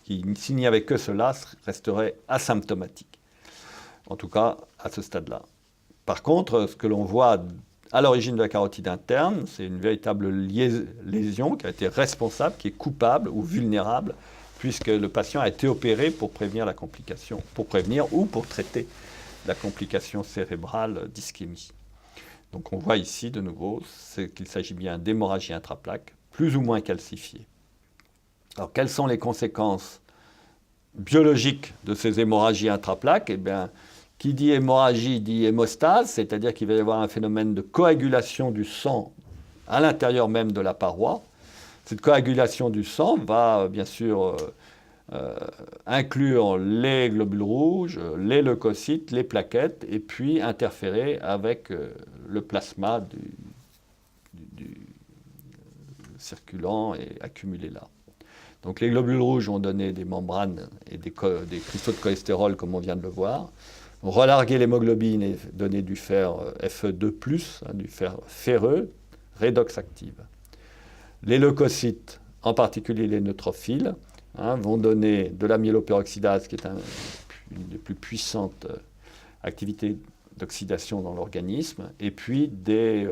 qui, s'il n'y avait que cela, resterait asymptomatique. En tout cas, à ce stade-là. Par contre, ce que l'on voit à l'origine de la carotide interne, c'est une véritable lésion qui a été responsable, qui est coupable ou vulnérable, puisque le patient a été opéré pour prévenir la complication, pour prévenir ou pour traiter la complication cérébrale d'ischémie. Donc on voit ici de nouveau qu'il s'agit bien d'hémorragie intraplaque, plus ou moins calcifiée. Alors quelles sont les conséquences biologiques de ces hémorragies intraplaques? Eh bien, qui dit hémorragie dit hémostase, c'est-à-dire qu'il va y avoir un phénomène de coagulation du sang à l'intérieur même de la paroi. Cette coagulation du sang va bien sûr inclure les globules rouges, les leucocytes, les plaquettes, et puis interférer avec le plasma du circulant et accumulé là. Donc les globules rouges ont donné des membranes et des cristaux de cholestérol, comme on vient de le voir, ont relargué l'hémoglobine et donné du fer Fe2+, du fer ferreux, redox active. Les leucocytes, en particulier les neutrophiles, vont donner de la myéloperoxydase, qui est une des plus puissantes activités d'oxydation dans l'organisme, et puis des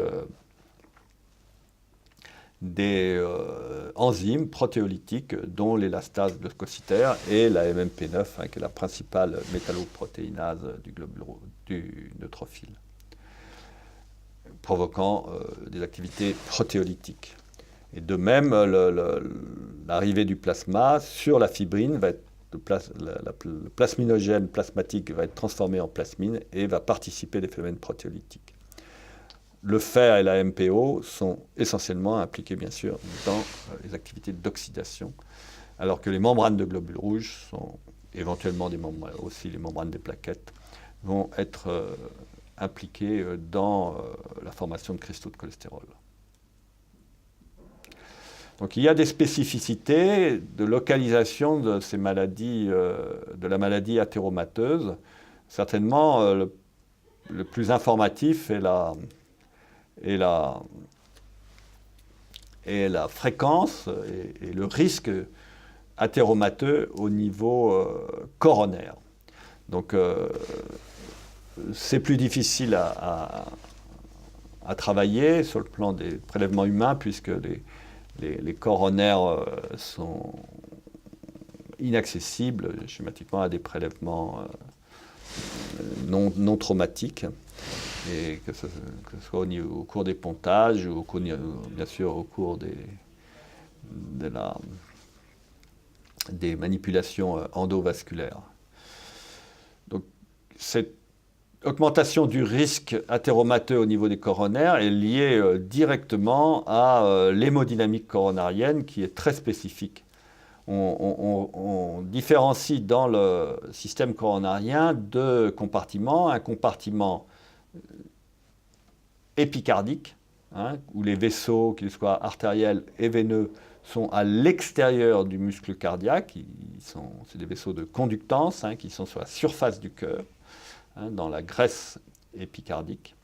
enzymes protéolytiques, dont l'élastase leucocytaire et la MMP9, qui est la principale métalloprotéinase du neutrophile, provoquant des activités protéolytiques. Et de même, l'arrivée du plasma sur la fibrine va être le plasminogène plasmatique va être transformé en plasmine et va participer des phénomènes protéolytiques. Le fer et la MPO sont essentiellement impliqués, bien sûr, dans les activités d'oxydation, alors que les membranes de globules rouges sont éventuellement aussi les membranes des plaquettes, vont être impliquées dans la formation de cristaux de cholestérol. Donc il y a des spécificités de localisation de ces maladies, de la maladie athéromateuse. Certainement, le plus informatif est la fréquence et le risque athéromateux au niveau coronaire. Donc c'est plus difficile à travailler sur le plan des prélèvements humains, puisque les coronaires sont inaccessibles schématiquement à des prélèvements non traumatiques, et que ce soit au cours des pontages ou bien sûr au cours des manipulations endovasculaires. Donc cette augmentation du risque athéromateux au niveau des coronaires est liée directement à l'hémodynamique coronarienne, qui est très spécifique. On différencie dans le système coronarien deux compartiments. Un compartiment épicardique, où les vaisseaux, qu'ils soient artériels et veineux, sont à l'extérieur du muscle cardiaque. C'est des vaisseaux de conductance qui sont sur la surface du cœur, dans la graisse épicardique.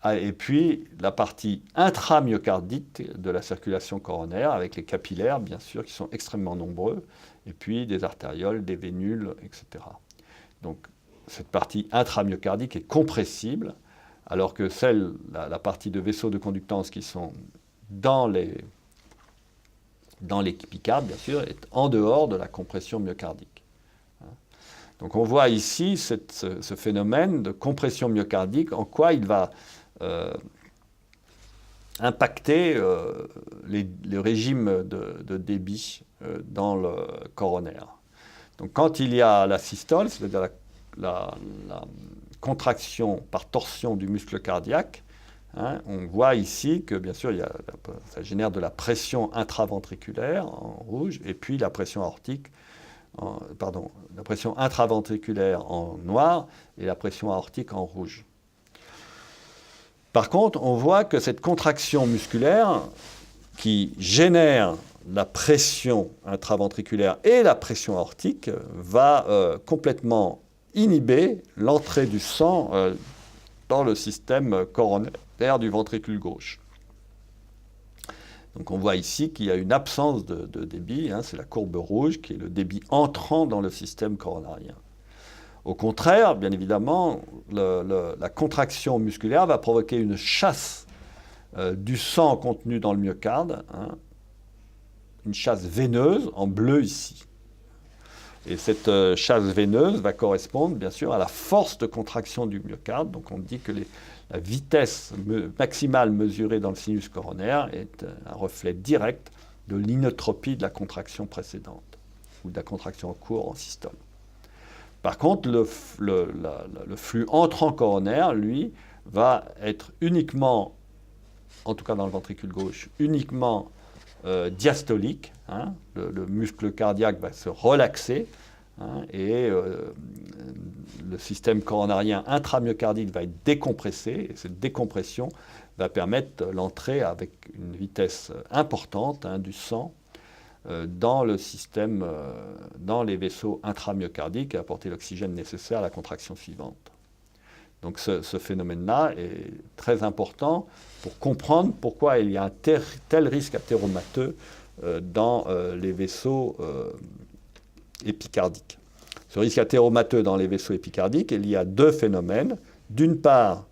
Et puis la partie intramyocardique de la circulation coronaire, avec les capillaires, bien sûr, qui sont extrêmement nombreux, et puis des artérioles, des vénules, etc. Donc cette partie intramyocardique est compressible, alors que la partie de vaisseaux de conductance qui sont dans l'épicarde, bien sûr, est en dehors de la compression myocardique. Donc on voit ici ce phénomène de compression myocardique, en quoi il va impacter le régime de débit dans le coronaire. Donc quand il y a la systole, c'est-à-dire la contraction par torsion du muscle cardiaque, on voit ici que bien sûr ça génère de la pression intraventriculaire en rouge, et puis la pression aortique, la pression intraventriculaire en noir et la pression aortique en rouge. Par contre, on voit que cette contraction musculaire qui génère la pression intraventriculaire et la pression aortique va complètement inhiber l'entrée du sang dans le système coronaire du ventricule gauche. Donc on voit ici qu'il y a une absence de débit, c'est la courbe rouge qui est le débit entrant dans le système coronarien. Au contraire, bien évidemment, la contraction musculaire va provoquer une chasse du sang contenu dans le myocarde, une chasse veineuse en bleu ici. Et cette chasse veineuse va correspondre bien sûr à la force de contraction du myocarde. Donc on dit que la vitesse maximale mesurée dans le sinus coronaire est un reflet direct de l'inotropie de la contraction précédente ou de la contraction en cours en systole. Par contre, le flux entrant coronaire, lui, va être uniquement, en tout cas dans le ventricule gauche, uniquement diastolique. Hein, le muscle cardiaque va se relaxer et le système coronarien intramyocardique va être décompressé. Et cette décompression va permettre l'entrée avec une vitesse importante du sang dans le système, dans les vaisseaux intramyocardiques et apporter l'oxygène nécessaire à la contraction suivante. Donc ce phénomène-là est très important pour comprendre pourquoi il y a un tel risque athéromateux dans les vaisseaux épicardiques. Ce risque athéromateux dans les vaisseaux épicardiques est lié à deux phénomènes. D'une part,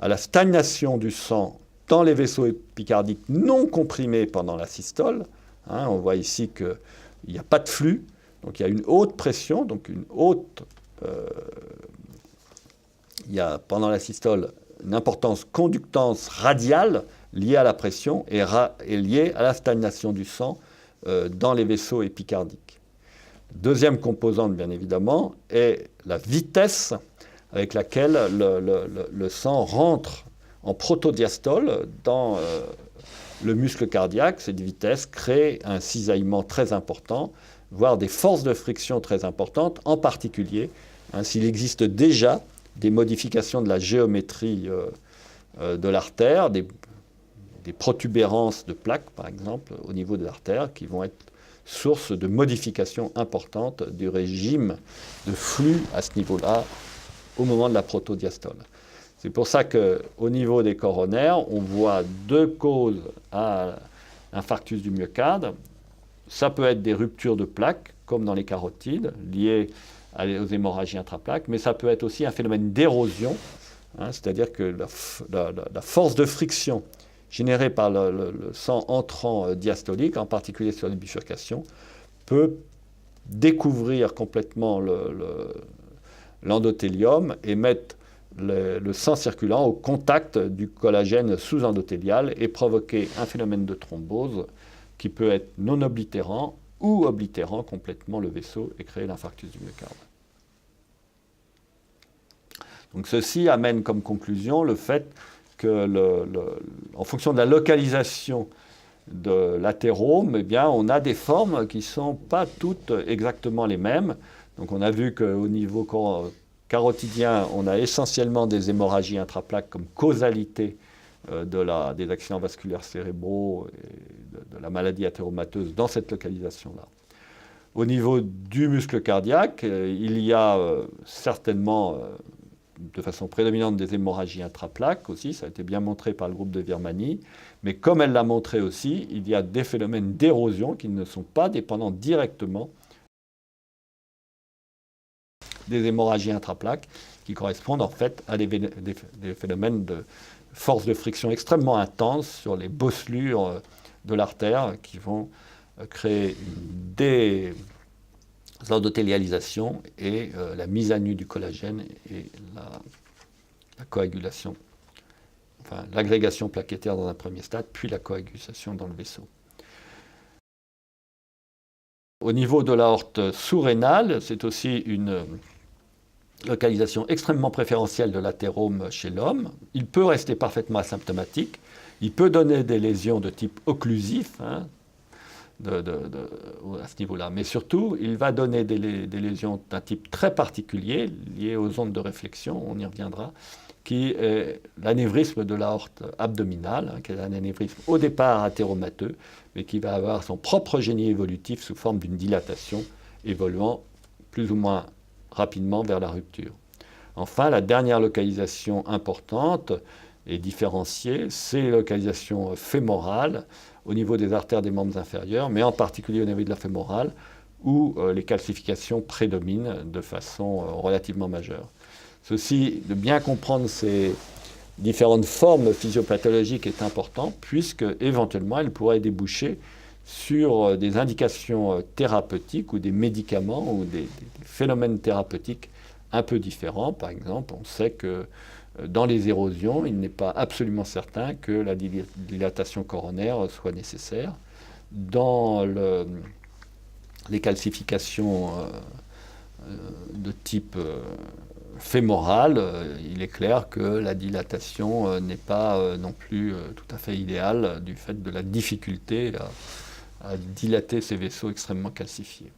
à la stagnation du sang dans les vaisseaux épicardiques non comprimés pendant la systole. On voit ici qu'il n'y a pas de flux, donc il y a une haute pression, donc une haute... il y a pendant la systole une importance conductance radiale liée à la pression et liée à la stagnation du sang dans les vaisseaux épicardiques. Deuxième composante, bien évidemment, est la vitesse avec laquelle le sang rentre en protodiastole dans le muscle cardiaque. Cette vitesse crée un cisaillement très important, voire des forces de friction très importantes, en particulier s'il existe déjà des modifications de la géométrie de l'artère, des protubérances de plaques, par exemple, au niveau de l'artère, qui vont être source de modifications importantes du régime de flux à ce niveau-là, au moment de la protodiastole. C'est pour ça qu'au niveau des coronaires, on voit deux causes à l'infarctus du myocarde. Ça peut être des ruptures de plaques, comme dans les carotides, liées aux hémorragies intraplaques, mais ça peut être aussi un phénomène d'érosion, c'est-à-dire que la force de friction générée par le sang entrant diastolique, en particulier sur les bifurcations, peut découvrir complètement l'endothélium et mettre le sang circulant au contact du collagène sous-endothélial et provoquer un phénomène de thrombose qui peut être non oblitérant ou oblitérant complètement le vaisseau et créer l'infarctus du myocarde. Donc ceci amène comme conclusion le fait que, en fonction de la localisation de l'athérome, eh bien, on a des formes qui ne sont pas toutes exactement les mêmes. Donc on a vu qu'au niveau carotidien, on a essentiellement des hémorragies intraplaques comme causalité des accidents vasculaires cérébraux et de la maladie athéromateuse dans cette localisation-là. Au niveau du muscle cardiaque, il y a certainement, de façon prédominante, des hémorragies intraplaques aussi, ça a été bien montré par le groupe de Virmani, mais comme elle l'a montré aussi, il y a des phénomènes d'érosion qui ne sont pas dépendants directement des hémorragies intraplaques, qui correspondent en fait à des phénomènes de force de friction extrêmement intense sur les bosselures de l'artère qui vont créer des endothélialisation et la mise à nu du collagène et la coagulation, enfin l'agrégation plaquettaire dans un premier stade, puis la coagulation dans le vaisseau. Au niveau de l'aorte sous-rénale, c'est aussi une localisation extrêmement préférentielle de l'athérome chez l'homme. Il peut rester parfaitement asymptomatique, il peut donner des lésions de type occlusif, à ce niveau-là. Mais surtout, il va donner des lésions d'un type très particulier, liées aux ondes de réflexion, on y reviendra, qui est l'anévrisme de l'aorte abdominale, qui est un anévrisme au départ athéromateux, mais qui va avoir son propre génie évolutif sous forme d'une dilatation, évoluant plus ou moins rapidement vers la rupture. Enfin, la dernière localisation importante et différenciée, c'est la localisation fémorale, au niveau des artères des membres inférieurs, mais en particulier au niveau de la fémorale, où les calcifications prédominent de façon relativement majeure. Ceci, de bien comprendre ces différentes formes physiopathologiques est important, puisque éventuellement elles pourraient déboucher sur des indications thérapeutiques ou des médicaments ou des phénomènes thérapeutiques un peu différents. Par exemple, on sait que dans les érosions, il n'est pas absolument certain que la dilatation coronaire soit nécessaire. Dans les calcifications de type fémoral, il est clair que la dilatation n'est pas non plus tout à fait idéale du fait de la difficulté à dilater ces vaisseaux extrêmement calcifiés.